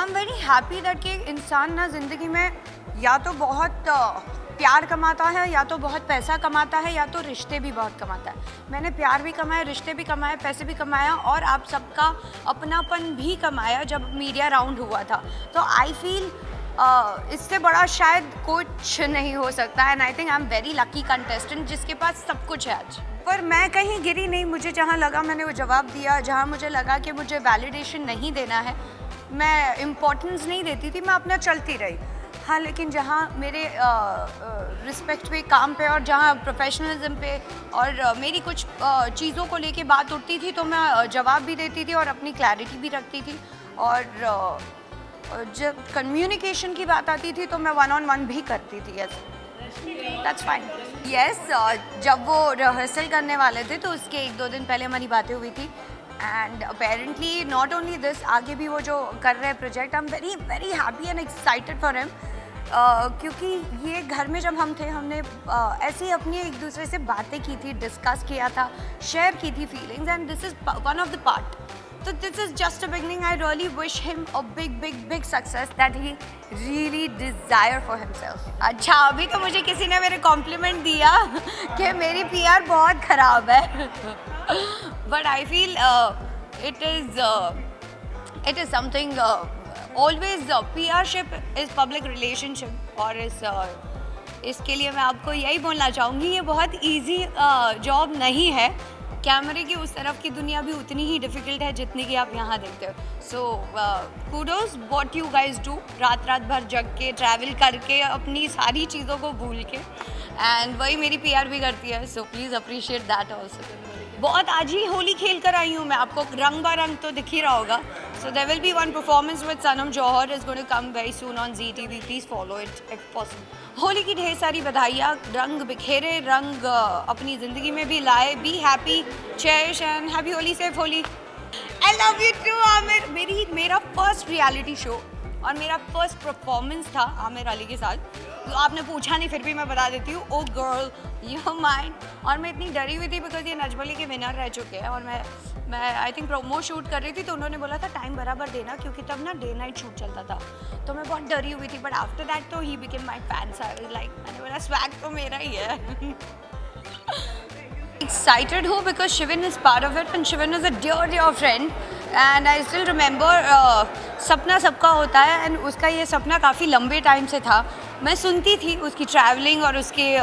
Am very happy that कि इंसान ना ज़िंदगी में या तो बहुत प्यार कमाता है, या तो बहुत पैसा कमाता है, या तो रिश्ते भी बहुत कमाता है। मैंने प्यार भी कमाया, रिश्ते भी कमाए, पैसे भी कमाया और आप सबका अपनापन भी कमाया जब मीडिया राउंड हुआ था। तो आई फील इससे बड़ा शायद कुछ नहीं हो सकता। And I think I am very lucky contestant जिसके पास सब कुछ है आज। पर मैं कहीं गिरी नहीं, मुझे जहाँ लगा मैंने वो जवाब दिया। जहाँ मुझे लगा कि मुझे वैलिडेशन नहीं देना है, मैं इम्पोर्टेंस नहीं देती थी, मैं अपना चलती रही। हाँ, लेकिन जहाँ मेरे रिस्पेक्ट पे, काम पे और जहाँ प्रोफेशनलिज्म पे और मेरी कुछ चीज़ों को लेके बात उठती थी तो मैं जवाब भी देती थी और अपनी क्लैरिटी भी रखती थी। और जब कम्युनिकेशन की बात आती थी तो मैं 1-on-1 भी करती थी। Yes, that's fine. यस, जब वो रिहर्सल करने वाले थे तो उसके 1-2 दिन पहले हमारी बातें हुई थी। And apparently not only this, आगे भी वो जो कर रहे हैं project, I am very very happy and excited for him. क्योंकि ये घर में जब हम थे, हमने ऐसे ही अपनी एक दूसरे से बातें की थी, डिस्कस किया था, शेयर की थी feelings, and this is one of the part. So this is just a beginning. I really wish him a big success that he really desire for himself. अच्छा, अभी तो मुझे किसी ने मेरे कॉम्प्लीमेंट दिया कि मेरी PR बहुत ख़राब है। But I feel it is something always PRship is public relationship और इसके लिए मैं आपको यही बोलना चाहूँगी, ये बहुत easy जॉब नहीं है। कैमरे की उस तरफ की दुनिया भी उतनी ही डिफ़िकल्ट है जितनी कि आप यहाँ देखते हो। So kudos what you guys do, रात भर जग के, ट्रैवल करके, अपनी सारी चीज़ों को भूल के, एंड वही मेरी PR भी करती है। So please appreciate that also. बहुत आज ही होली खेल कर आई हूँ मैं, आपको रंग बरंग तो दिख ही रहा होगा। So there will be one performance with Sanam Johar is going to come very soon on ZTV, please follow it if possible. Holi की ढेर सारी बधाइयाँ, रंग बिखेरे, रंग अपनी ज़िंदगी में भी लाए। Be happy, cherish and happy Holi, safe Holi. I love you too Aamir. मेरा फर्स्ट रियलिटी शो और मेरा फर्स्ट परफॉर्मेंस था आमिर अली के साथ। तो आपने पूछा नहीं, फिर भी मैं बता देती हूँ। ओ गर्ल यू माइंड। और मैं इतनी डरी हुई थी बिकॉज ये नजबली के विनर रह चुके हैं, और मैं आई थिंक प्रोमो शूट कर रही थी, तो उन्होंने बोला था टाइम बराबर देना क्योंकि तब ना डे नाइट शूट चलता था। तो मैं बहुत डरी हुई थी, बट आफ्टर दैट तो he became my fan. Like मैंने बोला स्वैग तो मेरा ही है। एक्साइटेड हूँ because Shivin is part of it and Shivin is a dear friend and I still remember. सपना सबका होता है एंड उसका ये सपना काफ़ी लंबे टाइम से था। मैं सुनती थी उसकी ट्रैवलिंग और उसके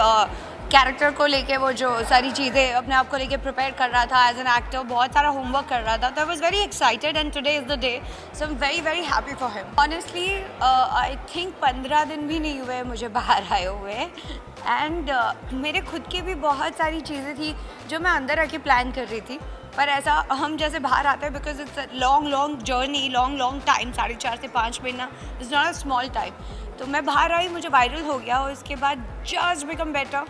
कैरेक्टर को लेके, वो जो सारी चीज़ें अपने आप को लेके प्रिपेयर कर रहा था एज एन एक्टर, बहुत सारा होमवर्क कर रहा था। तो I was very excited and today is the day, so I am very very happy for him. Honestly I think 15 दिन भी नहीं हुए मुझे बाहर आए हुए, एंड मेरे खुद की भी बहुत सारी चीज़ें थी जो मैं अंदर आके प्लान कर रही थी। पर ऐसा हम जैसे बाहर आते हैं because it's long journey, long time, 4.5 से 5 महीना is not a small time. तो मैं बाहर आई, मुझे वायरल हो गया और उसके बाद just become better.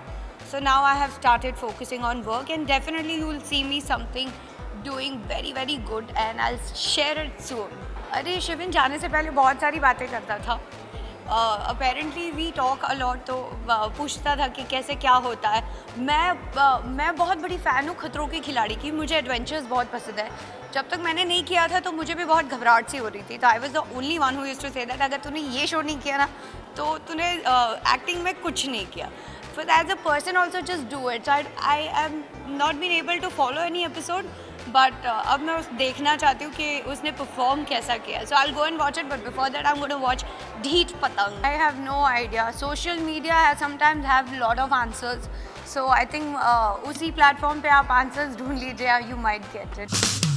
So now I have started focusing on work and definitely you will see me something doing very very good and I'll share it soon. अरे शिविन जाने से पहले बहुत सारी बातें करता था। Apparently we talk a lot, तो पूछता था कि कैसे क्या होता है। मैं बहुत बड़ी फ़ैन हूँ खतरों के खिलाड़ी की, मुझे एडवेंचर्स बहुत पसंद है। जब तक मैंने नहीं किया था तो मुझे भी बहुत घबराहट सी हो रही थी। तो I was the only one who used to say that अगर तूने ये शो नहीं किया ना तो तूने एक्टिंग में कुछ नहीं किया। So as a person also just do it. So I am not been able to follow any episode, but अब मैं देखना चाहती हूँ कि उसने perform कैसा किया. So I'll go and watch it, but before that I'm going to watch Dheet Patang. I have no idea. Social media has sometimes have lot of answers. So I think उसी platform पे आप answers ढूंढ लीजिए, you might get it.